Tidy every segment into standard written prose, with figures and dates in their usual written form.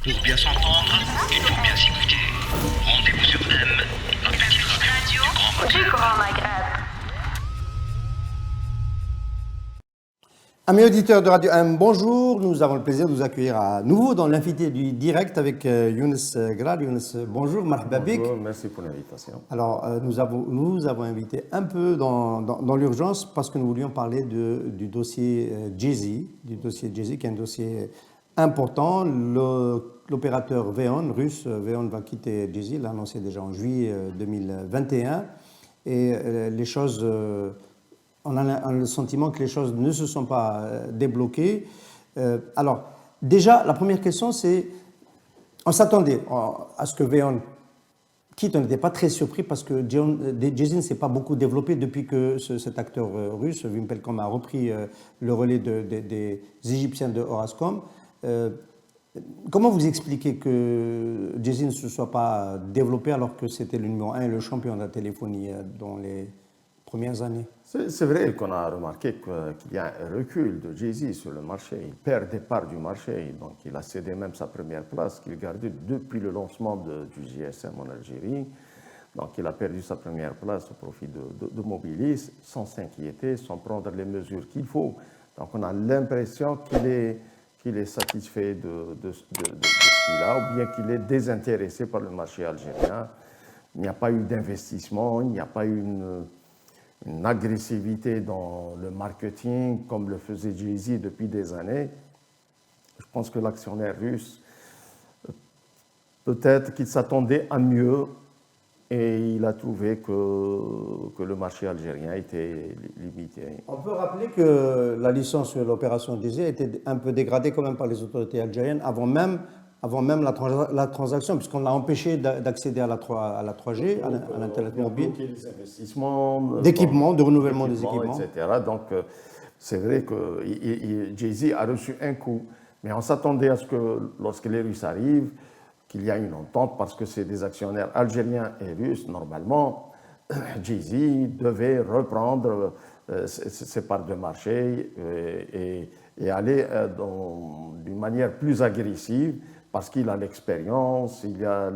Pour bien s'entendre, il faut bien s'écouter. Rendez-vous sur M, la petite radio du Grand Maghreb. Amis auditeurs de Radio M, bonjour. Nous avons le plaisir de vous accueillir à nouveau dans l'invité du direct avec Younes Grad. Younes, bonjour, marhaba bik. Bonjour, merci pour l'invitation. Alors, nous avons invité un peu dans l'urgence parce que nous voulions parler du dossier Jay-Z, qui est un dossier important. L'opérateur VEON, russe, VEON va quitter Jay-Z, l'a annoncé déjà en juillet 2021. Et les choses... on a le sentiment que les choses ne se sont pas débloquées. Alors, déjà, la première question, c'est, on s'attendait à ce que VEON quitte, on n'était pas très surpris parce que Jay-Z ne s'est pas beaucoup développé depuis que cet acteur russe, Wimpelcom, a repris le relais des Égyptiens de Orascom. Comment vous expliquez que Jay-Z ne se soit pas développé alors que c'était le numéro 1 et le champion de la téléphonie dans les premières années? C'est vrai qu'on a remarqué qu'il y a un recul de Jay-Z sur le marché. Il perd des parts du marché, donc il a cédé même sa première place qu'il gardait depuis le lancement du GSM en Algérie. Donc il a perdu sa première place au profit de Mobilis, sans s'inquiéter, sans prendre les mesures qu'il faut. Donc on a l'impression qu'il est satisfait de ce qu'il a, ou bien qu'il est désintéressé par le marché algérien. Il n'y a pas eu d'investissement, il n'y a pas eu une agressivité dans le marketing comme le faisait Jay-Z depuis des années. Je pense que l'actionnaire russe, peut-être qu'il s'attendait à mieux et il a trouvé que le marché algérien était limité. On peut rappeler que la licence sur l'opération Jay-Z a été un peu dégradée quand même par les autorités algériennes avant même la transaction, puisqu'on l'a empêché d'accéder à la 3G, à l'Internet mobile. Les investissements d'équipement, de renouvellement des équipements. Etc. Donc, c'est vrai que Jay-Z a reçu un coup, mais on s'attendait à ce que, lorsque les Russes arrivent, qu'il y a une entente, parce que c'est des actionnaires algériens et russes. Normalement, Jay-Z devait reprendre ses parts de marché et aller d'une manière plus agressive, parce qu'il a l'expérience, il y a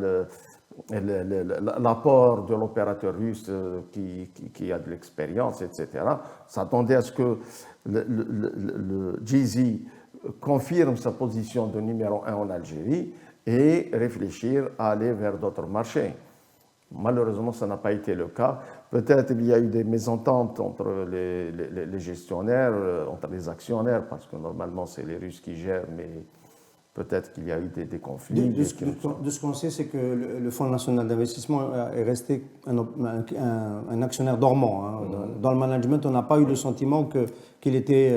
l'apport de l'opérateur russe qui a de l'expérience, etc. On s'attendait à ce que le Jay-Z confirme sa position de numéro 1 en Algérie et réfléchir à aller vers d'autres marchés. Malheureusement, ça n'a pas été le cas. Peut-être il y a eu des mésententes entre les gestionnaires, entre les actionnaires, parce que normalement c'est les Russes qui gèrent, mais peut-être qu'il y a eu des conflits. De ce qu'on sait, c'est que le Fonds national d'investissement est resté un actionnaire dormant. Hein. Dans le management, on n'a pas eu le sentiment qu'il était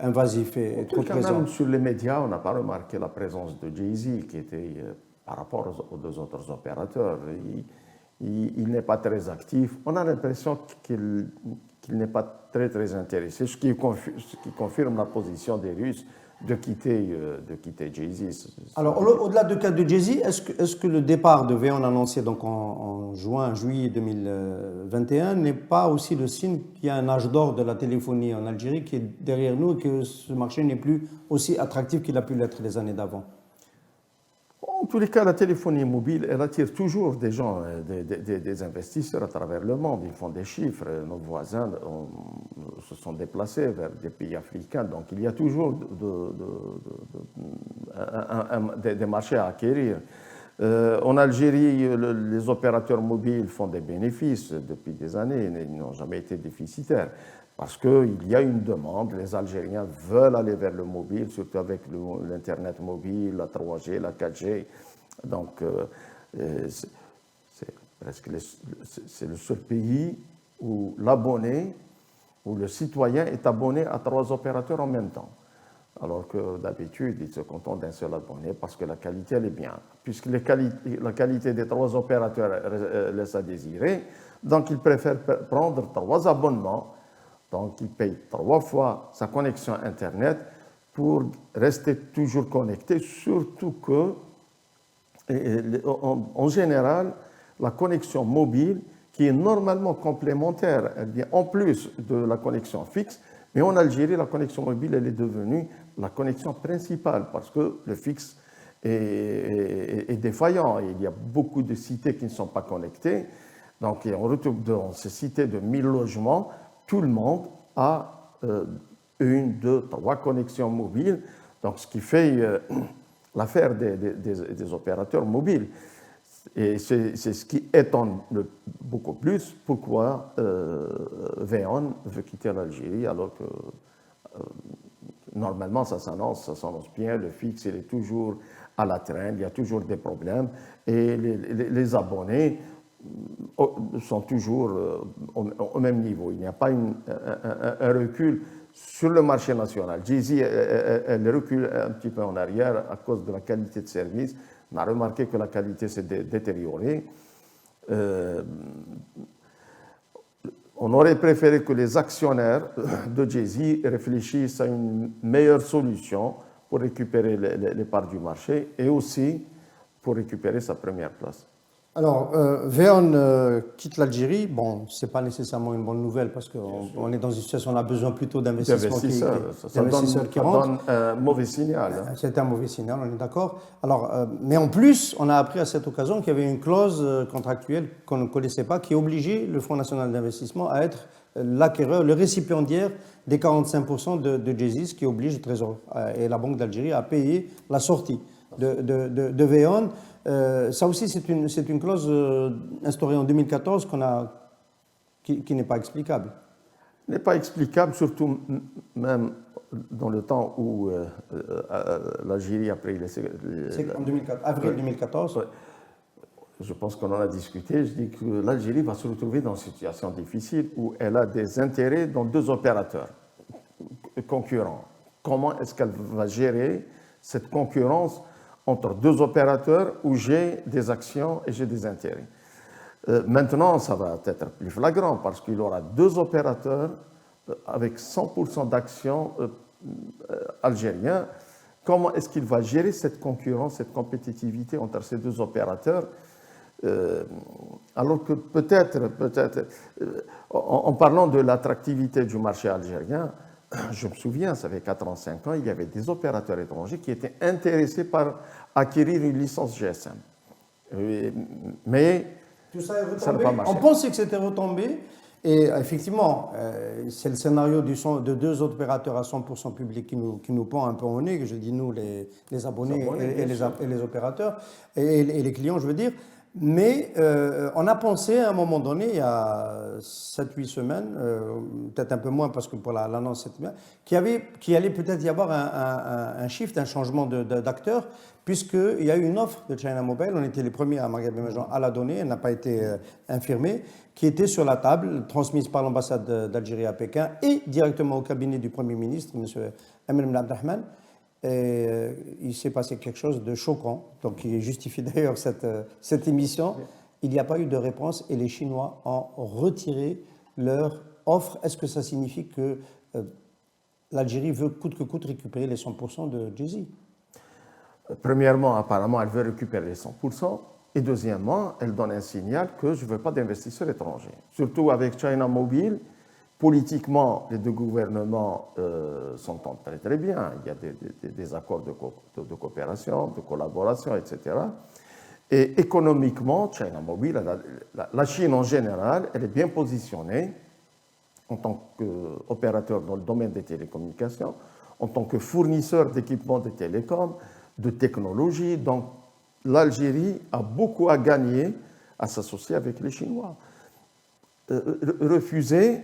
invasif et trop présent. Même sur les médias, on n'a pas remarqué la présence de Jay-Z, qui était, par rapport aux deux autres opérateurs, il n'est pas très actif. On a l'impression qu'il n'est pas très intéressé, ce qui confirme la position des Russes de quitter Jay-Z. Alors, au-delà du cas de Jay-Z, est-ce que le départ de VEON annoncé donc en juillet 2021 n'est pas aussi le signe qu'il y a un âge d'or de la téléphonie en Algérie qui est derrière nous et que ce marché n'est plus aussi attractif qu'il a pu l'être les années d'avant? En tous les cas, la téléphonie mobile, elle attire toujours des gens, des investisseurs à travers le monde. Ils font des chiffres. Nos voisins se sont déplacés vers des pays africains. Donc, il y a toujours des marchés à acquérir. En Algérie, les opérateurs mobiles font des bénéfices depuis des années. Ils n'ont jamais été déficitaires. Parce qu'il y a une demande, les Algériens veulent aller vers le mobile, surtout avec l'Internet mobile, la 3G, la 4G. Donc, c'est le seul pays où l'abonné, où le citoyen est abonné à 3 opérateurs en même temps. Alors que d'habitude, il se contente d'un seul abonné parce que la qualité, elle est bien. Puisque la qualité des 3 opérateurs laisse à désirer, donc ils préfèrent prendre 3 abonnements. Donc, il paye 3 fois sa connexion Internet pour rester toujours connecté, surtout que, en général, la connexion mobile, qui est normalement complémentaire, elle vient en plus de la connexion fixe, mais en Algérie, la connexion mobile, elle est devenue la connexion principale, parce que le fixe est défaillant. Il y a beaucoup de cités qui ne sont pas connectées. Donc, on retrouve dans ces cités de 1000 logements, tout le monde a 1, 2, 3 connexions mobiles. Donc, ce qui fait l'affaire des opérateurs mobiles. Et c'est ce qui étonne beaucoup plus pourquoi VEON veut quitter l'Algérie alors que normalement ça s'annonce bien, le fixe il est toujours à la traîne, il y a toujours des problèmes et les abonnés sont toujours au même niveau. Il n'y a pas un recul sur le marché national. Djezzy, elle recule un petit peu en arrière à cause de la qualité de service. On a remarqué que la qualité s'est détériorée. On aurait préféré que les actionnaires de Djezzy réfléchissent à une meilleure solution pour récupérer les parts du marché et aussi pour récupérer sa première place. Alors, VEON quitte l'Algérie. Bon, ce n'est pas nécessairement une bonne nouvelle parce qu'on est dans une situation où on a besoin plutôt d'investisseurs qui rentrent. Ça donne un mauvais signal. Hein. C'est un mauvais signal, on est d'accord. Alors, mais en plus, on a appris à cette occasion qu'il y avait une clause contractuelle qu'on ne connaissait pas qui obligeait le Fonds national d'investissement à être l'acquéreur, le récipiendaire des 45% de Djezzy, ce qui oblige le Trésor et la Banque d'Algérie à payer la sortie de VEON. Ça aussi, c'est une clause instaurée en 2014 qui n'est pas explicable. N'est pas explicable, surtout même dans le temps où l'Algérie a pris les... C'est en avril 2014. Je pense qu'on en a discuté. Je dis que l'Algérie va se retrouver dans une situation difficile où elle a des intérêts dans 2 opérateurs concurrents. Comment est-ce qu'elle va gérer cette concurrence entre 2 opérateurs où j'ai des actions et j'ai des intérêts. Maintenant, ça va être plus flagrant parce qu'il aura 2 opérateurs avec 100% d'actions algériens. Comment est-ce qu'il va gérer cette concurrence, cette compétitivité entre ces 2 opérateurs alors que peut-être, en parlant de l'attractivité du marché algérien, je me souviens, ça fait 4 ans, 5 ans, il y avait des opérateurs étrangers qui étaient intéressés par acquérir une licence GSM. Mais tout ça est retombé. Ça n'a pas marché. On pensait que c'était retombé. Et effectivement, c'est le scénario de 2 autres opérateurs à 100% publics qui nous pend un peu au nez, que je dis nous, les abonnés et les opérateurs, et les clients, je veux dire. Mais on a pensé à un moment donné, il y a 7-8 semaines, peut-être un peu moins parce que pour l'annonce cette semaine, qu'il allait peut-être y avoir un shift, un changement d'acteur, puisqu'il y a eu une offre de China Mobile, on était les premiers à Maghreb Émergent à la donner, elle n'a pas été infirmée, qui était sur la table, transmise par l'ambassade d'Algérie à Pékin et directement au cabinet du Premier ministre, M. Amir Abdelrahman. Et il s'est passé quelque chose de choquant, donc qui justifie d'ailleurs cette émission. Il n'y a pas eu de réponse et les Chinois ont retiré leur offre. Est-ce que ça signifie que l'Algérie veut coûte que coûte récupérer les 100% de Djezzy? Premièrement, apparemment, elle veut récupérer les 100%. Et deuxièmement, elle donne un signal que je ne veux pas d'investisseurs étrangers. Surtout avec China Mobile. Politiquement, les 2 gouvernements s'entendent très très bien. Il y a des accords de coopération, de collaboration, etc. Et économiquement, China Mobile, la Chine en général, elle est bien positionnée en tant qu'opérateur dans le domaine des télécommunications, en tant que fournisseur d'équipements de télécom, de technologie. Donc l'Algérie a beaucoup à gagner à s'associer avec les Chinois. Refuser,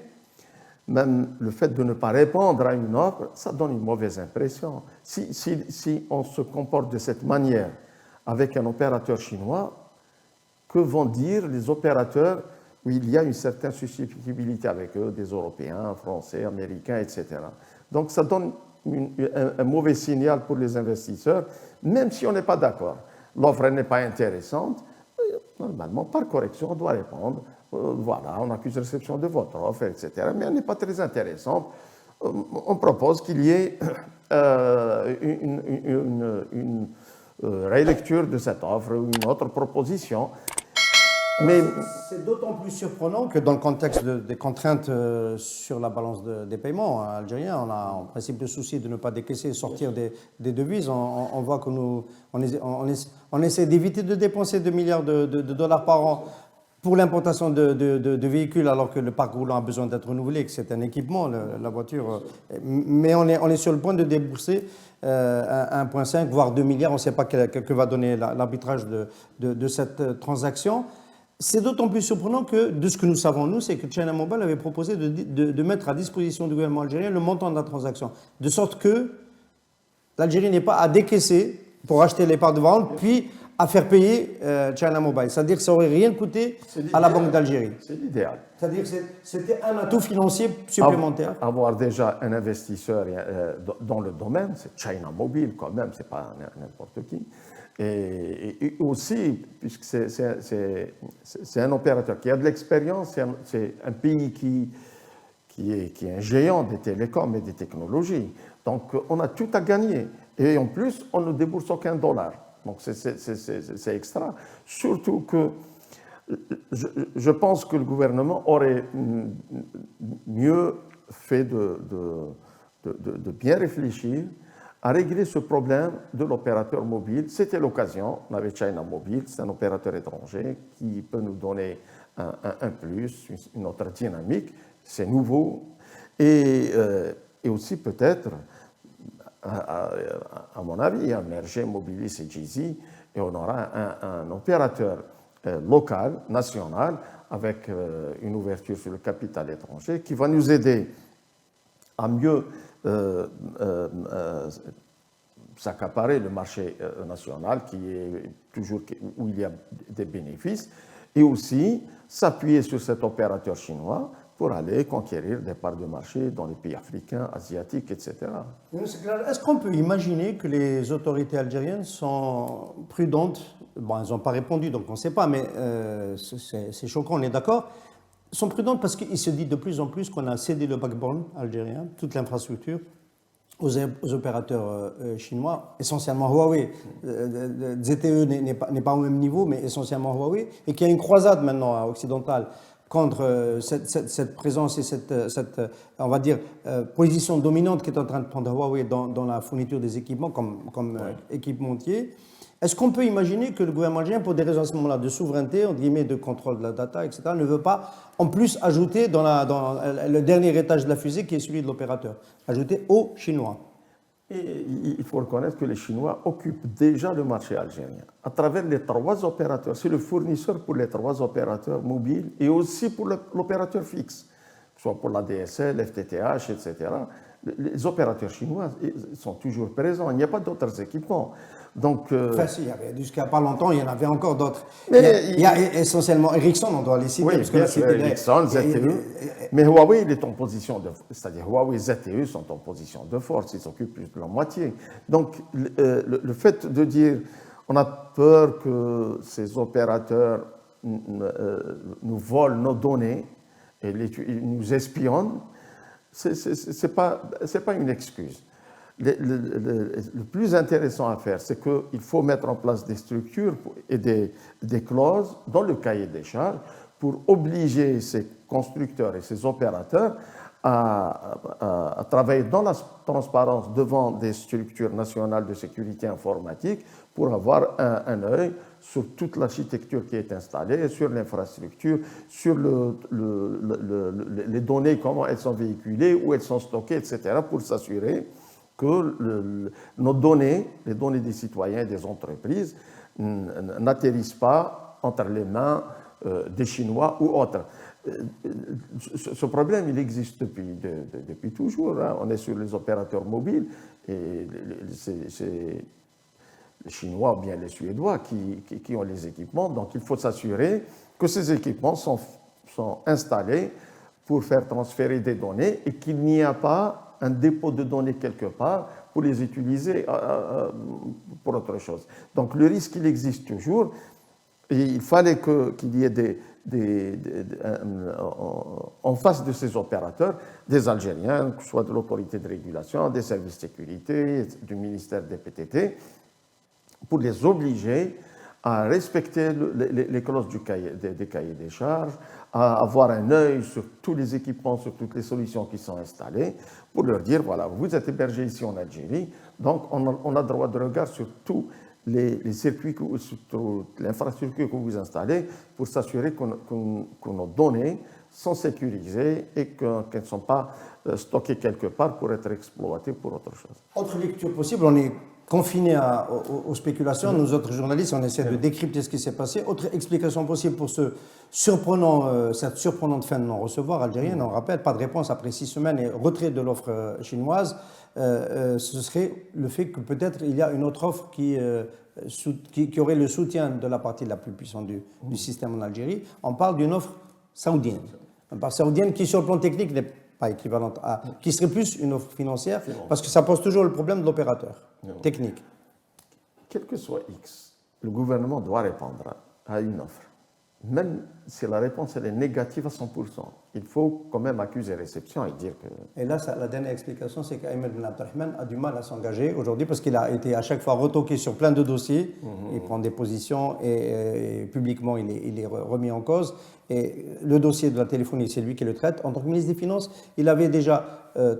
même le fait de ne pas répondre à une offre, ça donne une mauvaise impression. Si on se comporte de cette manière avec un opérateur chinois, que vont dire les opérateurs où il y a une certaine susceptibilité avec eux, des Européens, Français, Américains, etc. Donc ça donne un mauvais signal pour les investisseurs, même si on n'est pas d'accord. L'offre n'est pas intéressante, normalement, par correction, on doit répondre. Voilà, on accuse réception de votre offre, etc. Mais elle n'est pas très intéressante. On propose qu'il y ait une rélecture de cette offre, une autre proposition. Mais C'est d'autant plus surprenant que dans le contexte des contraintes sur la balance des paiements algériens, on a en principe le souci de ne pas décaisser et sortir des devises. On voit que on essaie d'éviter de dépenser 2 milliards de dollars par an pour l'importation de véhicules, alors que le parc roulant a besoin d'être renouvelé, que c'est un équipement, la voiture. Mais on est sur le point de débourser 1,5 voire 2 milliards. On ne sait pas que va donner l'arbitrage de cette transaction. C'est d'autant plus surprenant que, de ce que nous savons, nous, c'est que China Mobile avait proposé de mettre à disposition du gouvernement algérien le montant de la transaction, de sorte que l'Algérie n'ait pas à décaisser pour acheter les parts de vente, puis à faire payer China Mobile. C'est-à-dire que ça n'aurait rien coûté à la Banque d'Algérie. c'est l'idéal. C'est-à-dire que c'était un atout financier supplémentaire. Avoir déjà un investisseur dans le domaine, c'est China Mobile quand même, c'est pas n'importe qui. Et aussi, puisque c'est un opérateur qui a de l'expérience, c'est un pays qui est un géant des télécoms et des technologies. Donc on a tout à gagner. Et en plus, on ne débourse aucun dollar. Donc c'est extra. Surtout que je pense que le gouvernement aurait mieux fait de bien réfléchir à régler ce problème de l'opérateur mobile. C'était l'occasion. On avait China Mobile, c'est un opérateur étranger qui peut nous donner un plus, une autre dynamique. C'est nouveau. Et aussi peut-être, à mon avis, merger Mobilis et Djezzy, et on aura un opérateur local, national, avec une ouverture sur le capital étranger, qui va nous aider à mieux s'accaparer le marché national, qui est toujours où il y a des bénéfices, et aussi s'appuyer sur cet opérateur chinois pour aller conquérir des parts de marché dans les pays africains, asiatiques, etc. Est-ce qu'on peut imaginer que les autorités algériennes sont prudentes? Bon, elles n'ont pas répondu, donc on ne sait pas, mais c'est choquant, on est d'accord. Sont prudentes parce qu'il se dit de plus en plus qu'on a cédé le backbone algérien, toute l'infrastructure, aux opérateurs chinois, essentiellement Huawei. ZTE n'est pas au même niveau, mais essentiellement Huawei, et qu'il y a une croisade maintenant occidentale contre cette présence et cette on va dire, position dominante qui est en train de prendre Huawei dans la fourniture des équipements comme équipementier. Est-ce qu'on peut imaginer que le gouvernement algérien, pour des raisons à ce moment-là de souveraineté, entre guillemets, de contrôle de la data, etc., ne veut pas en plus ajouter dans le dernier étage de la fusée qui est celui de l'opérateur, ajouter aux Chinois? Et il faut reconnaître que les Chinois occupent déjà le marché algérien à travers les 3 opérateurs. C'est le fournisseur pour les 3 opérateurs mobiles et aussi pour l'opérateur fixe, soit pour la DSL, FTTH, etc. Les opérateurs chinois sont toujours présents. Il n'y a pas d'autres équipements. Donc, enfin, si, jusqu'à pas longtemps, il y en avait encore d'autres. Il y a essentiellement Ericsson, on doit les citer. Oui, parce que bien là, sûr, Ericsson, ZTE. Mais Huawei, il est en position de... C'est-à-dire Huawei et ZTE sont en position de force. Ils s'occupent plus de la moitié. Donc, le fait de dire on a peur que ces opérateurs nous volent nos données et nous espionnent, ce n'est pas une excuse. Le plus intéressant à faire, c'est qu'il faut mettre en place des structures et des clauses dans le cahier des charges pour obliger ces constructeurs et ces opérateurs à travailler dans la transparence devant des structures nationales de sécurité informatique pour avoir un œil sur toute l'architecture qui est installée, sur l'infrastructure, sur les données, comment elles sont véhiculées, où elles sont stockées, etc., pour s'assurer que nos données, les données des citoyens et des entreprises, n'atterrissent pas entre les mains des Chinois ou autres. Ce problème, il existe depuis toujours. Hein. On est sur les opérateurs mobiles et c'est les Chinois ou bien les Suédois qui ont les équipements. Donc il faut s'assurer que ces équipements sont installés pour faire transférer des données et qu'il n'y a pas un dépôt de données quelque part pour les utiliser pour autre chose. Donc le risque, il existe toujours. Et il fallait qu'il y ait en face de ces opérateurs des Algériens, que ce soit de l'autorité de régulation, des services de sécurité, du ministère des PTT, pour les obliger à respecter les clauses des cahiers des charges, à avoir un œil sur tous les équipements, sur toutes les solutions qui sont installées, pour leur dire, voilà, vous êtes hébergés ici en Algérie, donc on a droit de regard sur tous les circuits, sur toute l'infrastructure que vous installez, pour s'assurer que nos données sont sécurisées et qu'elles ne sont pas stockées quelque part pour être exploitées pour autre chose. Autre lecture possible, on est confiné aux spéculations. Nous autres journalistes, on essaie de décrypter ce qui s'est passé. Autre explication possible pour cette surprenante fin de non-recevoir algérienne, on rappelle, pas de réponse après 6 semaines et retrait de l'offre chinoise, ce serait le fait que peut-être il y a une autre offre qui aurait le soutien de la partie la plus puissante du système en Algérie. On parle d'une offre saoudienne. Une offre saoudienne qui, sur le plan technique, n'est pas équivalente qui serait plus une offre financière, parce que ça pose toujours le problème de l'opérateur technique. Quel que soit X, le gouvernement doit répondre à une offre. Même si la réponse elle est négative à 100%, il faut quand même accuser réception et dire que... Et là, la dernière explication, c'est qu'Ahmed Ben Abdelrahman a du mal à s'engager aujourd'hui parce qu'il a été à chaque fois retoqué sur plein de dossiers. Il prend des positions et publiquement, il est remis en cause. Et le dossier de la téléphonie, c'est lui qui le traite. En tant que ministre des Finances, il avait déjà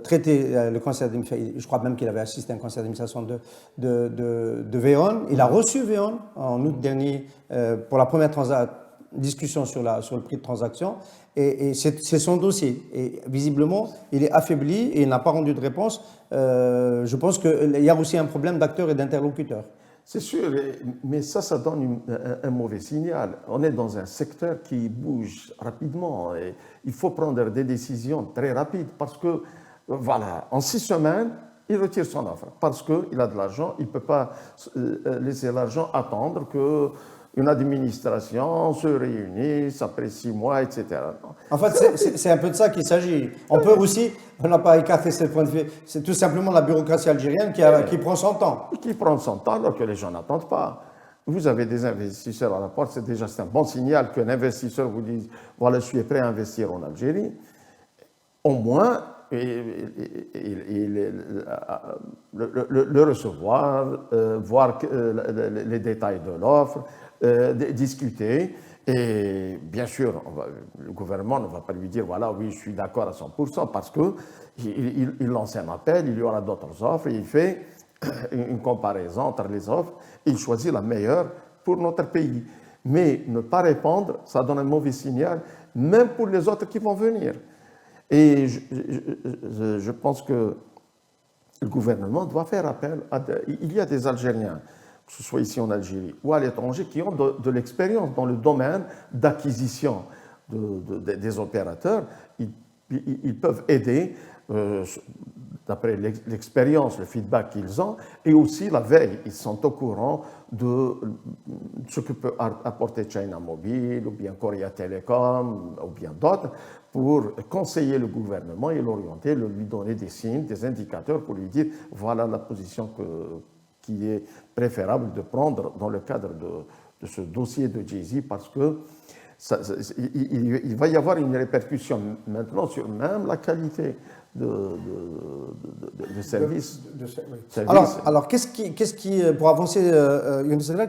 traité le conseil d'administration, je crois même qu'il avait assisté à un conseil d'administration de Véon. Il a reçu Véon en août dernier pour la première discussion sur le prix de transaction. Et c'est son dossier. Et visiblement, il est affaibli et il n'a pas rendu de réponse. Je pense qu'il y a aussi un problème d'acteurs et d'interlocuteurs. C'est sûr, mais ça donne un mauvais signal. On est dans un secteur qui bouge rapidement et il faut prendre des décisions très rapides parce que, voilà, en 6 semaines, il retire son offre parce qu'il a de l'argent, il ne peut pas laisser l'argent attendre qu'une administration se réunisse après 6 mois, etc. En fait, c'est un peu de ça qu'il s'agit. On n'a pas écarté ce point de vue, c'est tout simplement la bureaucratie algérienne qui prend son temps. Qui prend son temps alors que les gens n'attendent pas. Vous avez des investisseurs à la porte, c'est un bon signal qu'un investisseur vous dise « voilà, je suis prêt à investir en Algérie ». Au moins, le recevoir, voir les détails de l'offre, discuter. Et bien sûr, le gouvernement ne va pas lui dire, voilà, oui, je suis d'accord à 100%, parce qu'il lance un appel, il y aura d'autres offres, il fait une comparaison entre les offres, il choisit la meilleure pour notre pays. Mais ne pas répondre, ça donne un mauvais signal, même pour les autres qui vont venir. Et je pense que le gouvernement doit faire appel il y a des Algériens, que ce soit ici en Algérie ou à l'étranger, qui ont de l'expérience dans le domaine d'acquisition des opérateurs. Ils peuvent aider, d'après l'expérience, le feedback qu'ils ont, et aussi la veille. Ils sont au courant de ce que peut apporter China Mobile, ou bien Korea Telecom, ou bien d'autres, pour conseiller le gouvernement et l'orienter, lui donner des signes, des indicateurs pour lui dire voilà la position qui est préférable de prendre dans le cadre de ce dossier de Jay-Z, parce que il va y avoir une répercussion maintenant sur même la qualité de service. Alors qu'est-ce qui, pour avancer,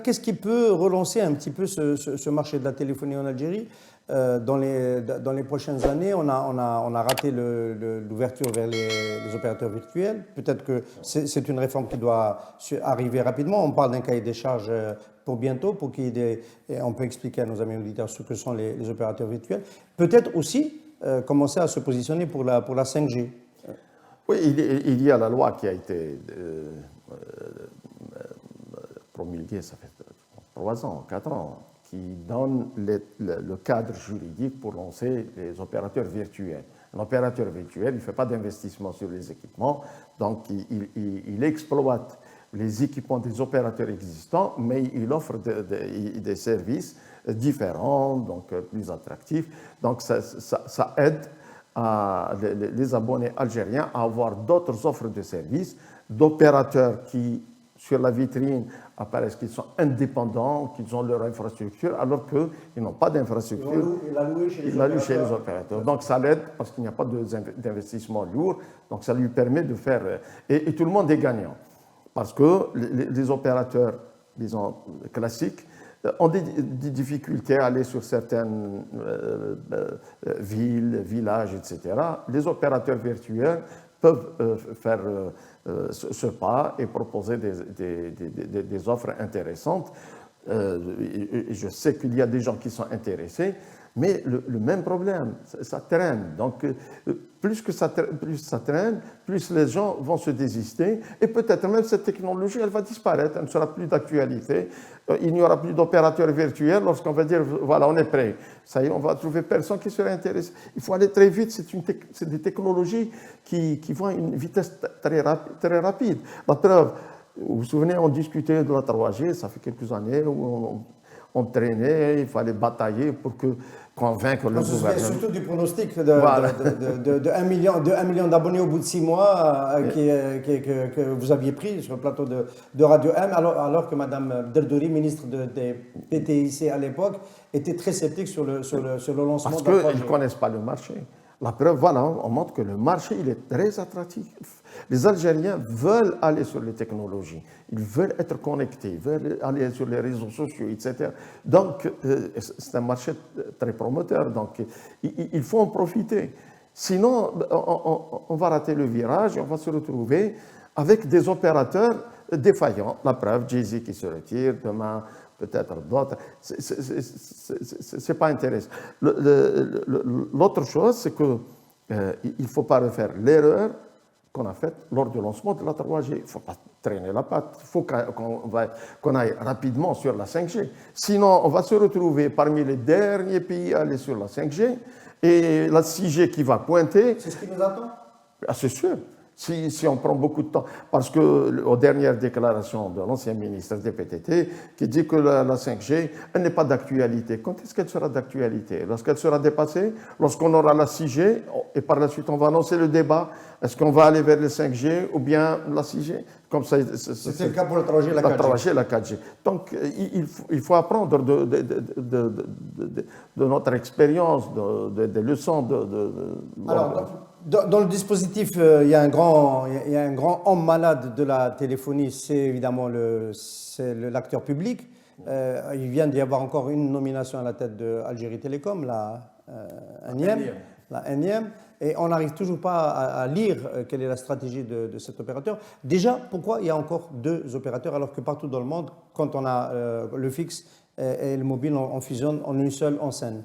qu'est-ce qui peut relancer un petit peu ce marché de la téléphonie en Algérie dans les prochaines années? On a raté l'ouverture vers les opérateurs virtuels. Peut-être que c'est une réforme qui doit arriver rapidement. On parle d'un cahier des charges pour bientôt, pour qu'il y ait et on peut expliquer à nos amis auditeurs ce que sont les opérateurs virtuels. Peut-être aussi commencer à se positionner pour la 5G. Oui, il y a la loi qui a été promulguée, ça fait 3 ans, 4 ans, qui donne le cadre juridique pour lancer les opérateurs virtuels. Un opérateur virtuel, il ne fait pas d'investissement sur les équipements, donc il exploite les équipements des opérateurs existants, mais il offre des services différents, donc plus attractifs. Donc ça aide les abonnés algériens à avoir d'autres offres de services, d'opérateurs qui, sur la vitrine, apparaissent qu'ils sont indépendants, qu'ils ont leur infrastructure, alors qu'ils n'ont pas d'infrastructure. Il l'a loué chez les opérateurs. Donc ça l'aide parce qu'il n'y a pas d'investissement lourd, donc ça lui permet de faire... Et tout le monde est gagnant, parce que les opérateurs, disons, classiques, ont des difficultés à aller sur certaines villes, villages, etc. Les opérateurs virtuels peuvent faire ce pas et proposer des offres intéressantes. Je sais qu'il y a des gens qui sont intéressés, mais le même problème, ça traîne. Donc, plus ça traîne, plus les gens vont se désister, et peut-être même cette technologie, elle va disparaître, elle ne sera plus d'actualité. Il n'y aura plus d'opérateurs virtuels lorsqu'on va dire, voilà, on est prêt. Ça y est, on va trouver personne qui serait intéressé. Il faut aller très vite, c'est des technologies qui vont à une vitesse très rapide. La preuve, vous vous souvenez, on discutait de la 3G, ça fait quelques années, où on traînait, il fallait batailler pour convaincre le gouvernement. Surtout du pronostic de 1 million d'abonnés au bout de 6 mois que vous aviez pris sur le plateau de Radio M, alors que Mme Derdouri, ministre des PTIC à l'époque, était très sceptique sur le lancement Parce de la 3G. qu'ils ne connaissent pas le marché. La preuve, voilà, on montre que le marché, il est très attractif. Les Algériens veulent aller sur les technologies, ils veulent être connectés, ils veulent aller sur les réseaux sociaux, etc. Donc, c'est un marché très prometteur, donc il faut en profiter. Sinon, on va rater le virage et on va se retrouver avec des opérateurs défaillants. La preuve, Jay-Z qui se retire, demain peut-être d'autres. C'est pas intéressant. L'autre chose, c'est qu'il ne faut pas refaire l'erreur qu'on a faite lors du lancement de la 3G. Il ne faut pas traîner la patte. Il faut qu'on aille rapidement sur la 5G. Sinon, on va se retrouver parmi les derniers pays à aller sur la 5G et la 6G qui va pointer. C'est ce qui nous attend? Ah, c'est sûr. Si on prend beaucoup de temps, parce qu'aux dernières déclarations de l'ancien ministre des PTT, qui dit que la 5G, elle n'est pas d'actualité. Quand est-ce qu'elle sera d'actualité? Lorsqu'elle sera dépassée, lorsqu'on aura la 6G, et par la suite on va lancer le débat, est-ce qu'on va aller vers le 5G ou bien la 6G? Comme ça, c'est le cas pour la 3G et la 4G. La 3G et la 4G. Donc il faut apprendre de notre expérience, des leçons Alors, dans le dispositif, il y a un grand homme malade de la téléphonie, c'est évidemment l'acteur public. Il vient d'y avoir encore une nomination à la tête de Algérie Télécom, la énième. Et on n'arrive toujours pas à lire quelle est la stratégie de cet opérateur. Déjà, pourquoi il y a encore 2 opérateurs alors que partout dans le monde, quand on a le fixe et le mobile, on fusionne en une seule enseigne?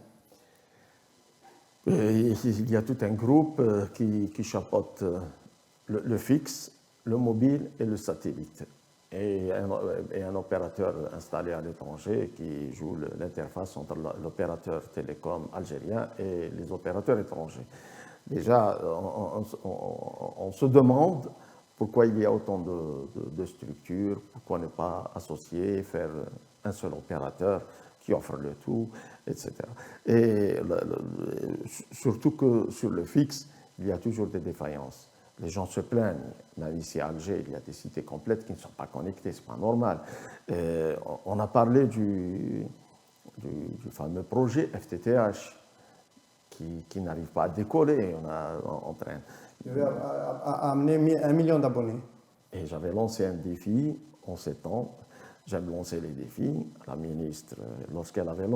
Il y a tout un groupe qui chapeaute le fixe, le mobile et le satellite. Et un opérateur installé à l'étranger qui joue l'interface entre l'opérateur télécom algérien et les opérateurs étrangers. Déjà, on se demande pourquoi il y a autant de structures, pourquoi ne pas associer, faire un seul opérateur qui offre le tout, etc. Et surtout que sur le fixe, il y a toujours des défaillances. Les gens se plaignent. Même ici à Alger, il y a des cités complètes qui ne sont pas connectées, ce n'est pas normal. On a parlé du fameux projet FTTH qui n'arrive pas à décoller. On traîne. Il veut amener 1 million d'abonnés. Et j'avais lancé un défi en septembre. J'aime lancer les défis. La ministre, lorsqu'elle avait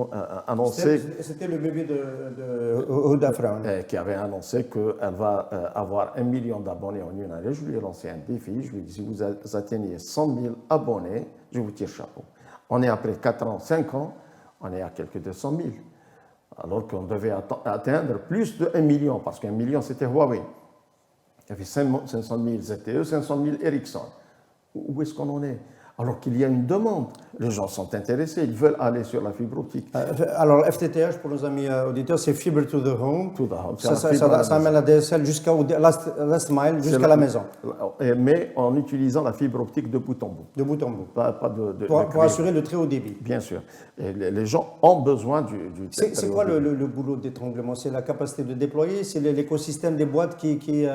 annoncé... C'était le bébé de Oudafra. Qui avait annoncé qu'elle va avoir 1 million d'abonnés en une année. Je lui ai lancé un défi. Je lui ai dit, si vous atteignez 100 000 abonnés, je vous tire chapeau. On est après 4 ans, 5 ans, on est à quelques 200 000. Alors qu'on devait atteindre plus de 1 million, parce qu'un million, c'était Huawei. Il y avait 500 000 ZTE, 500 000 Ericsson. Où est-ce qu'on en est? Alors qu'il y a une demande. Les gens sont intéressés, ils veulent aller sur la fibre optique. Alors, FTTH, pour nos amis auditeurs, c'est Fibre to the Home. To the home. Ça amène la DSL jusqu'au last mile, jusqu'à la maison. Mais en utilisant la fibre optique de bout en bout. De bout en bout. Pas pour assurer le très haut débit. Bien sûr. Et les gens ont besoin du C'est quoi le boulot d'étranglement? C'est la capacité de déployer? C'est l'écosystème des boîtes qui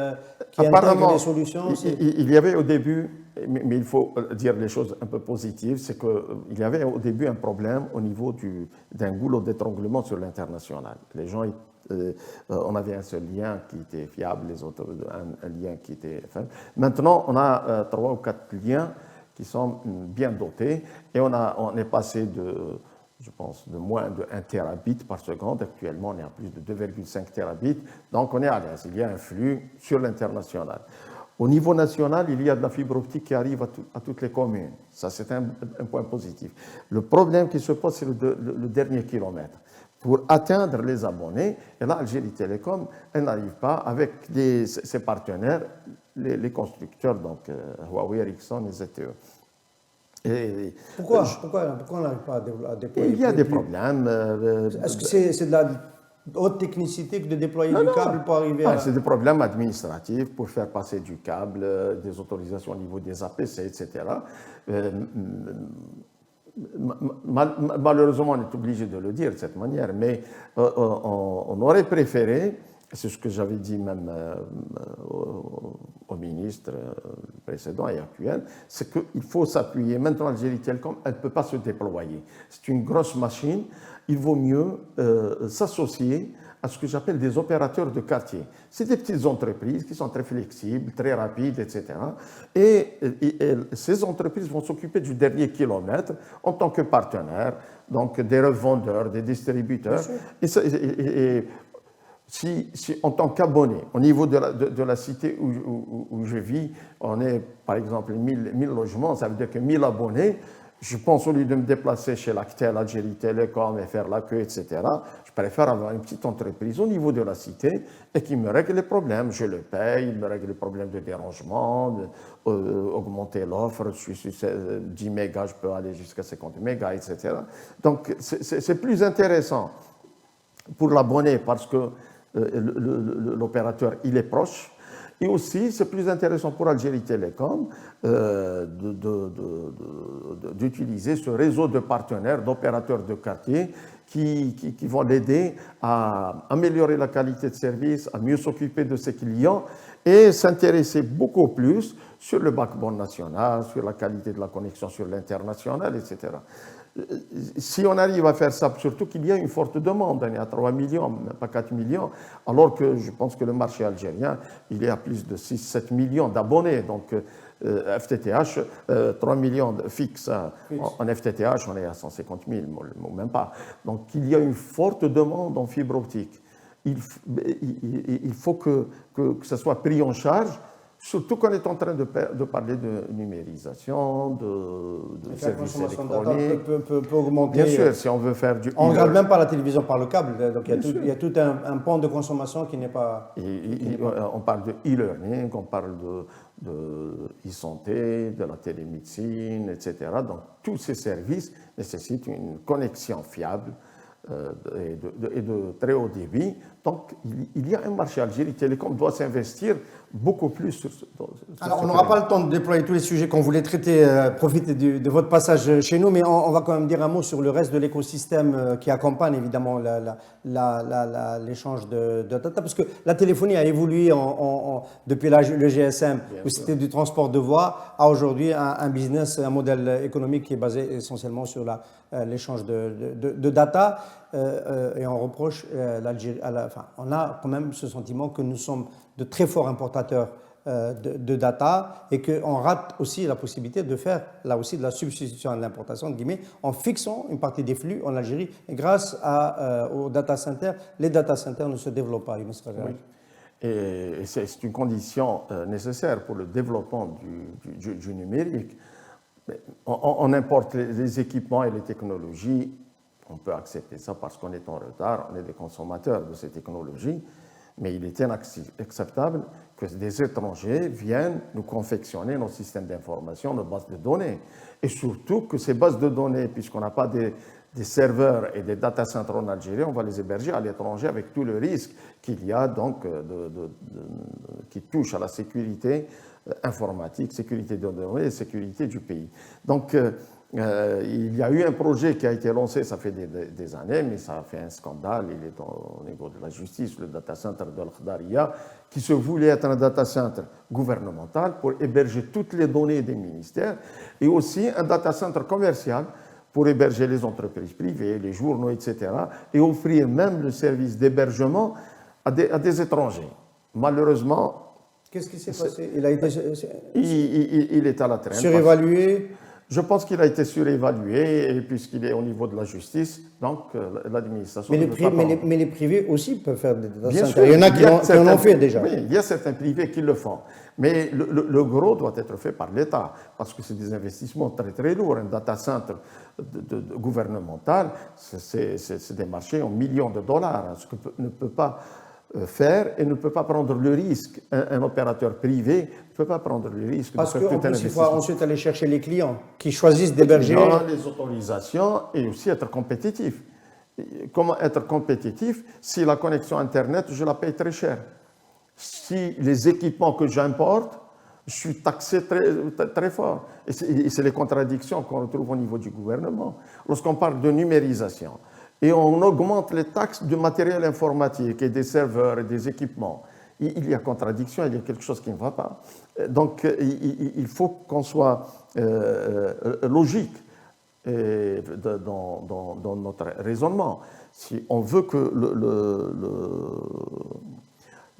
intègrent les solutions? Il y avait au début, mais il faut dire les choses un peu positives, c'est qu'il y avait au début un problème au niveau d'un goulot d'étranglement sur l'international. Les gens, on avait un seul lien qui était fiable, les autres, un lien qui était faible. Maintenant, on a 3 ou 4 liens qui sont bien dotés et on est passé je pense, de moins de 1 terabit par seconde. Actuellement, on est à plus de 2,5 terabits. Donc, on est à l'aise. Il y a un flux sur l'international. Au niveau national, il y a de la fibre optique qui arrive à toutes les communes. Ça, c'est un point positif. Le problème qui se pose, c'est le dernier kilomètre. Pour atteindre les abonnés, et là, Algérie Télécom, elle n'arrive pas avec ses partenaires, les constructeurs, donc Huawei, Ericsson et ZTE. Pourquoi on n'arrive pas à déployer? Il y a des problèmes. Est-ce que c'est de la haute technicité que de déployer du câble pour arriver à... C'est des problèmes administratifs pour faire passer du câble, des autorisations au niveau des APC, etc. Malheureusement, on est obligé de le dire de cette manière, mais on aurait préféré, c'est ce que j'avais dit même au ministre précédent et actuel, c'est qu'il faut s'appuyer. Maintenant, Algérie Télécom, elle ne peut pas se déployer. C'est une grosse machine. Il vaut mieux s'associer à ce que j'appelle des opérateurs de quartier. C'est des petites entreprises qui sont très flexibles, très rapides, etc. Et ces entreprises vont s'occuper du dernier kilomètre en tant que partenaires, donc des revendeurs, des distributeurs. Et si en tant qu'abonné, au niveau de la cité où je vis, on est par exemple 1000 logements, ça veut dire que 1000 abonnés. Je pense, au lieu de me déplacer chez l'Actel, Algérie Télécom et faire la queue, etc., je préfère avoir une petite entreprise au niveau de la cité et qui me règle les problèmes. Je le paye, il me règle les problèmes de dérangement, augmenter l'offre. Je suis sur 10 mégas, je peux aller jusqu'à 50 mégas, etc. Donc, c'est plus intéressant pour l'abonné parce que l'opérateur, il est proche. Et aussi, c'est plus intéressant pour Algérie Télécom d'utiliser ce réseau de partenaires, d'opérateurs de quartier qui vont l'aider à améliorer la qualité de service, à mieux s'occuper de ses clients et s'intéresser beaucoup plus sur le backbone national, sur la qualité de la connexion sur l'international, etc. Si on arrive à faire ça, surtout qu'il y a une forte demande, on est à 3 millions, même pas 4 millions, alors que je pense que le marché algérien, il est à plus de 6-7 millions d'abonnés. Donc, FTTH, 3 millions fixes. En FTTH, on est à 150 000, ou même pas. Donc, il y a une forte demande en fibre optique. Il faut que ça soit pris en charge. Surtout qu'on est en train de parler de numérisation, de services électroniques. Peut augmenter. Bien sûr, si on veut faire du... On ne regarde même pas la télévision par le câble, donc il y a tout un pan de consommation qui n'est pas... On parle de e-learning, on parle de e-santé, de la télémédecine, etc. Donc tous ces services nécessitent une connexion fiable et de très haut débit. Donc, il y a un marché. Algérie Télécom doit s'investir beaucoup plus sur Alors, on n'aura pas le temps de déployer tous les sujets qu'on voulait traiter, profiter de votre passage chez nous, mais on va quand même dire un mot sur le reste de l'écosystème qui accompagne évidemment l'échange de data, parce que la téléphonie a évolué depuis le GSM, où c'était du transport de voix, à aujourd'hui un business, un modèle économique qui est basé essentiellement sur l'échange de data. Et on reproche l'Algérie, on a quand même ce sentiment que nous sommes de très forts importateurs de data et qu'on rate aussi la possibilité de faire là aussi de la substitution de l'importation de guillemets en fixant une partie des flux en Algérie. Et grâce aux data centers, les data centers ne se développent pas. Oui. Et c'est une condition nécessaire pour le développement du numérique. On importe les équipements et les technologies. On peut accepter ça parce qu'on est en retard, on est des consommateurs de ces technologies, mais il est inacceptable que des étrangers viennent nous confectionner nos systèmes d'information, nos bases de données. Et surtout que ces bases de données, puisqu'on n'a pas des serveurs et des data centers en Algérie, on va les héberger à l'étranger avec tout le risque qu'il y a donc qui touche à la sécurité informatique, sécurité des données et sécurité du pays. Donc, il y a eu un projet qui a été lancé, ça fait des années, mais ça a fait un scandale. Il est au niveau de la justice, le data center de Al-Khdaria, qui se voulait être un data center gouvernemental pour héberger toutes les données des ministères, et aussi un data center commercial pour héberger les entreprises privées, les journaux, etc., et offrir même le service d'hébergement à des étrangers. Malheureusement, qu'est-ce qui s'est passé? Il a été il est à la traîne. Surévalué. Je pense qu'il a été surévalué, et puisqu'il est au niveau de la justice, donc l'administration... Mais les privés aussi peuvent faire des data Bien centers. sûr, Il y en a qui en ont fait déjà. Oui, il y a certains privés qui le font. Mais le gros doit être fait par l'État, parce que c'est des investissements très très lourds. Un data center gouvernemental, c'est des marchés en millions de dollars, hein, ce que ne peut pas faire et ne peut pas prendre le risque. Un opérateur privé ne peut pas prendre le risque Parce de faire qu'en tout un plus, il faut investissement. ensuite aller chercher les clients qui choisissent d'héberger. Les autorisations et aussi être compétitif. Comment être compétitif si la connexion Internet, je la paye très cher? Si les équipements que j'importe, je suis taxé très fort. Et c'est les contradictions qu'on retrouve au niveau du gouvernement. Lorsqu'on parle de numérisation et on augmente les taxes de matériel informatique et des serveurs et des équipements, il y a contradiction, il y a quelque chose qui ne va pas. Donc il faut qu'on soit logique dans notre raisonnement. Si on veut que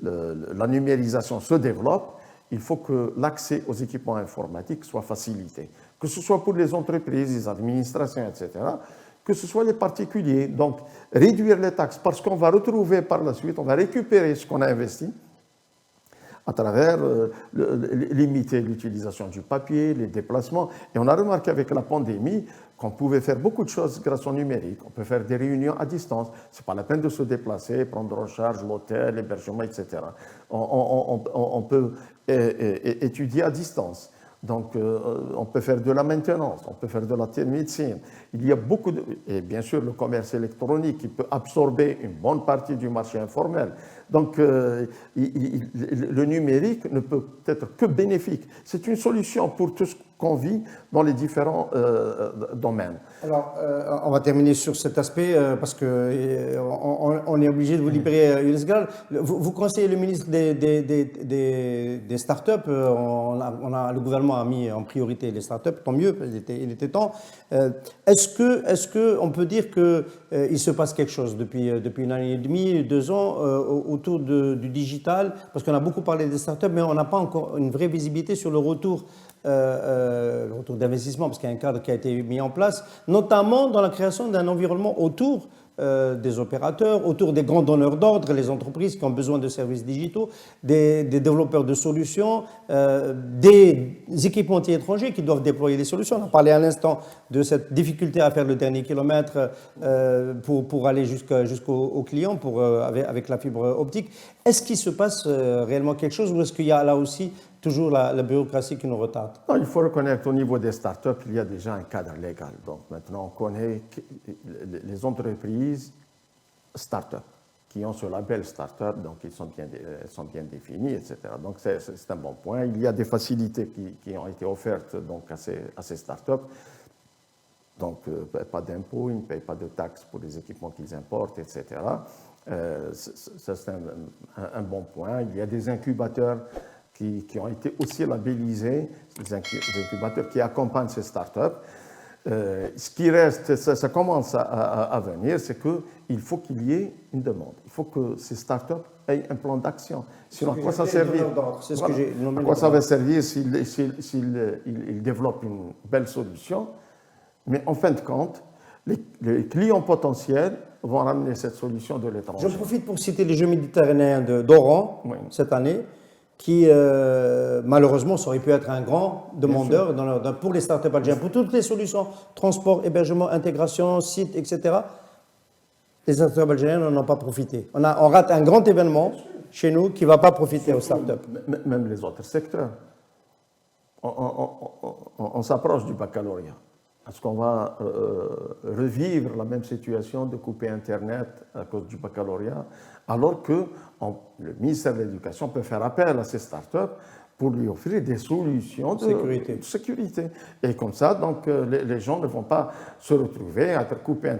la numérisation se développe, il faut que l'accès aux équipements informatiques soit facilité, que ce soit pour les entreprises, les administrations, etc., que ce soit les particuliers. Donc, réduire les taxes, parce qu'on va retrouver par la suite, on va récupérer ce qu'on a investi à travers limiter l'utilisation du papier, les déplacements. Et on a remarqué avec la pandémie qu'on pouvait faire beaucoup de choses grâce au numérique. On peut faire des réunions à distance. Ce n'est pas la peine de se déplacer, prendre en charge l'hôtel, l'hébergement, etc. On peut étudier à distance. Donc, on peut faire de la maintenance, on peut faire de la télémédecine. Il y a beaucoup de... Et bien sûr, le commerce électronique qui peut absorber une bonne partie du marché informel. Donc, le numérique ne peut être que bénéfique. C'est une solution pour tout ce qu'on vit dans les différents domaines. Alors, on va terminer sur cet aspect parce qu'on est obligé de vous libérer, Younes Gral. Vous conseillez le ministre des startups. Le gouvernement a mis en priorité les startups, tant mieux, il était temps. Est-ce qu'on peut dire qu'il se passe quelque chose depuis une année et demie, 2 ans autour du digital? Parce qu'on a beaucoup parlé des startups, mais on n'a pas encore une vraie visibilité sur le retour d'investissement, parce qu'il y a un cadre qui a été mis en place, notamment dans la création d'un environnement autour des opérateurs, autour des grands donneurs d'ordre, les entreprises qui ont besoin de services digitaux, des développeurs de solutions, des équipementiers étrangers qui doivent déployer des solutions. On a parlé à l'instant de cette difficulté à faire le dernier kilomètre pour aller jusqu'au client avec la fibre optique. Est-ce qu'il se passe réellement quelque chose ou est-ce qu'il y a là aussi toujours la bureaucratie qui nous retarde? Non, il faut reconnaître qu'au niveau des startups, il y a déjà un cadre légal. Donc maintenant, on connaît les entreprises startups qui ont ce label startup, donc ils sont bien définis, etc. Donc c'est un bon point. Il y a des facilités qui ont été offertes donc, à ces startups. Donc pas d'impôts, ils ne payent pas de taxes pour les équipements qu'ils importent, etc. Ça, c'est un bon point. Il y a des incubateurs qui ont été aussi labellisés, des incubateurs qui accompagnent ces startups. Ce qui reste, ça commence à venir, c'est qu'il faut qu'il y ait une demande. Il faut que ces startups aient un plan d'action. Sinon, à quoi ça servir? À quoi ça va servir s'ils développent une belle solution? Mais en fin de compte, les clients potentiels vont ramener cette solution de l'étranger. Je profite pour citer les Jeux méditerranéens d'Oran cette année, qui malheureusement ça aurait pu être un grand demandeur pour les startups algériennes, pour toutes les solutions, transport, hébergement, intégration, site, etc. Les startups algériennes n'en ont pas profité. On rate un grand événement chez nous qui ne va pas profiter aux startups. Même les autres secteurs. On s'approche du baccalauréat. Est-ce qu'on va revivre la même situation de couper Internet à cause du baccalauréat, alors que le ministère de l'Éducation peut faire appel à ces startups pour lui offrir des solutions de sécurité. Et comme ça, donc, les gens ne vont pas se retrouver à être coupés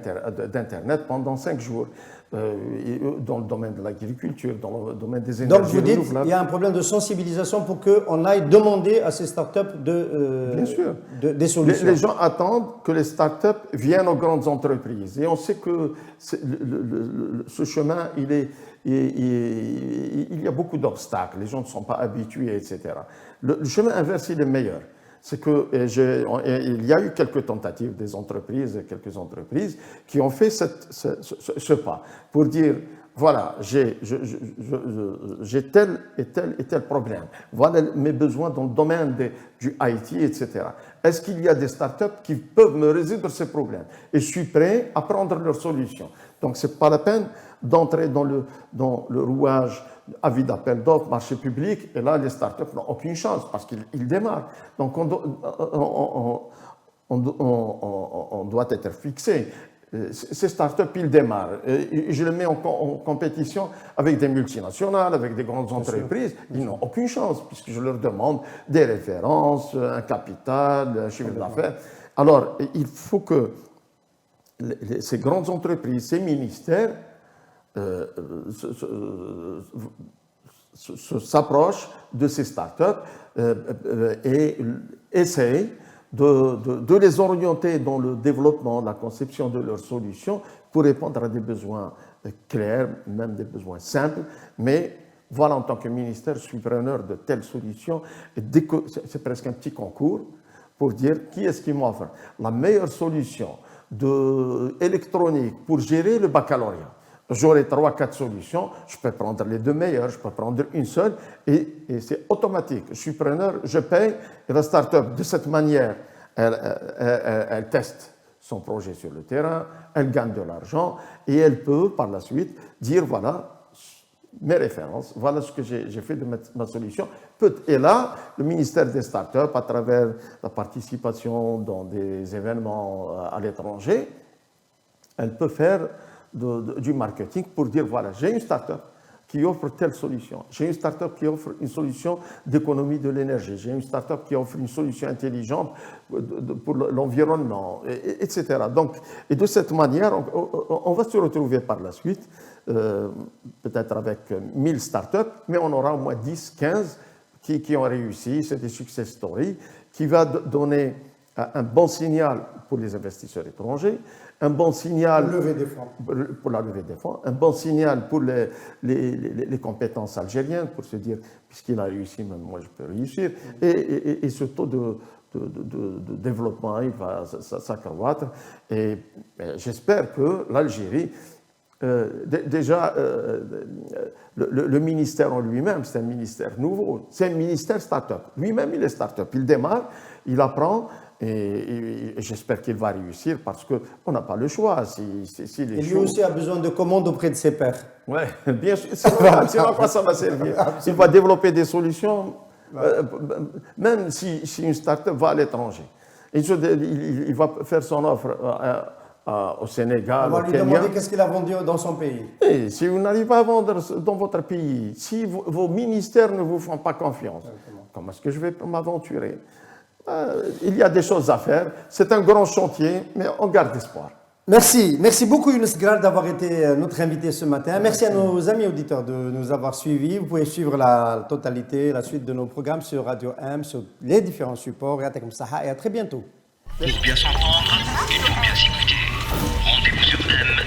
d'Internet pendant 5 jours. Dans le domaine de l'agriculture, dans le domaine des énergies renouvelables. Donc vous dites qu'il y a un problème de sensibilisation pour qu'on aille demander à ces startups Bien sûr. des solutions. Les gens attendent que les startups viennent aux grandes entreprises. Et on sait que ce chemin, il y a beaucoup d'obstacles. Les gens ne sont pas habitués, etc. Le chemin inverse, il est meilleur. c'est qu'il y a eu quelques tentatives quelques entreprises qui ont fait ce pas pour dire, voilà, j'ai tel et tel problème, voilà mes besoins dans le domaine du IT, etc. Est-ce qu'il y a des startups qui peuvent me résoudre ces problèmes? Et je suis prêt à prendre leurs solutions. Donc, ce n'est pas la peine d'entrer dans le rouage avis d'appel d'offres, marché public, et là, les startups n'ont aucune chance parce qu'ils démarrent. Donc, on doit être fixé. Ces startups, ils démarrent. Et je les mets en compétition avec des multinationales, avec des grandes entreprises. Ils n'ont aucune chance puisque je leur demande des références, un capital, un chiffre d'affaires. Alors, il faut que ces grandes entreprises, ces ministères, s'approchent de ces startups et essayent de les orienter dans le développement, la conception de leurs solutions pour répondre à des besoins clairs, même des besoins simples. Mais voilà, en tant que ministère, je suis preneur de telles solutions. C'est presque un petit concours pour dire qui est-ce qui m'offre la meilleure solution électronique pour gérer le baccalauréat. J'aurai 3-4 solutions, je peux prendre les 2 meilleures, je peux prendre une seule, et c'est automatique. Je suis preneur, je paye, et la start-up, de cette manière, elle teste son projet sur le terrain, elle gagne de l'argent, et elle peut, par la suite, dire, voilà, mes références, voilà ce que j'ai fait de ma solution. Et là, le ministère des startups, à travers la participation dans des événements à l'étranger, elle peut faire du marketing pour dire, voilà, j'ai une start-up qui offre telle solution, j'ai une start-up qui offre une solution d'économie de l'énergie, j'ai une start-up qui offre une solution intelligente pour l'environnement, etc. Donc, et de cette manière, on va se retrouver par la suite, peut-être avec 1000 start-up, mais on aura au moins 10, 15 qui ont réussi, c'est des success stories, qui va donner un bon signal pour les investisseurs étrangers, un bon signal pour la levée des fonds, un bon signal pour les compétences algériennes, pour se dire, puisqu'il a réussi, même moi je peux réussir, et ce taux de développement, il va s'accroître. Et j'espère que l'Algérie, déjà, le ministère en lui-même, c'est un ministère nouveau, c'est un ministère start-up. Lui-même, il est start-up, il démarre, il apprend, et j'espère qu'il va réussir parce qu'on n'a pas le choix. Et lui aussi a besoin de commandes auprès de ses pairs. Oui, bien sûr, sinon à quoi ça va servir? Il va développer des solutions, même si une start-up va à l'étranger. Il va faire son offre au Sénégal, on va lui demander qu'est-ce qu'il a vendu dans son pays. Et si vous n'arrivez pas à vendre dans votre pays, si vos ministères ne vous font pas confiance, comment est-ce que je vais m'aventurer? Il y a des choses à faire. C'est un grand chantier, mais on garde espoir. Merci. Merci beaucoup, Younes Gral, d'avoir été notre invité ce matin. Merci à nos amis auditeurs de nous avoir suivis. Vous pouvez suivre la totalité, la suite de nos programmes sur Radio M, sur les différents supports. Et à très bientôt. Pour bien s'entendre, il faut bien s'écouter. Rendez-vous sur M.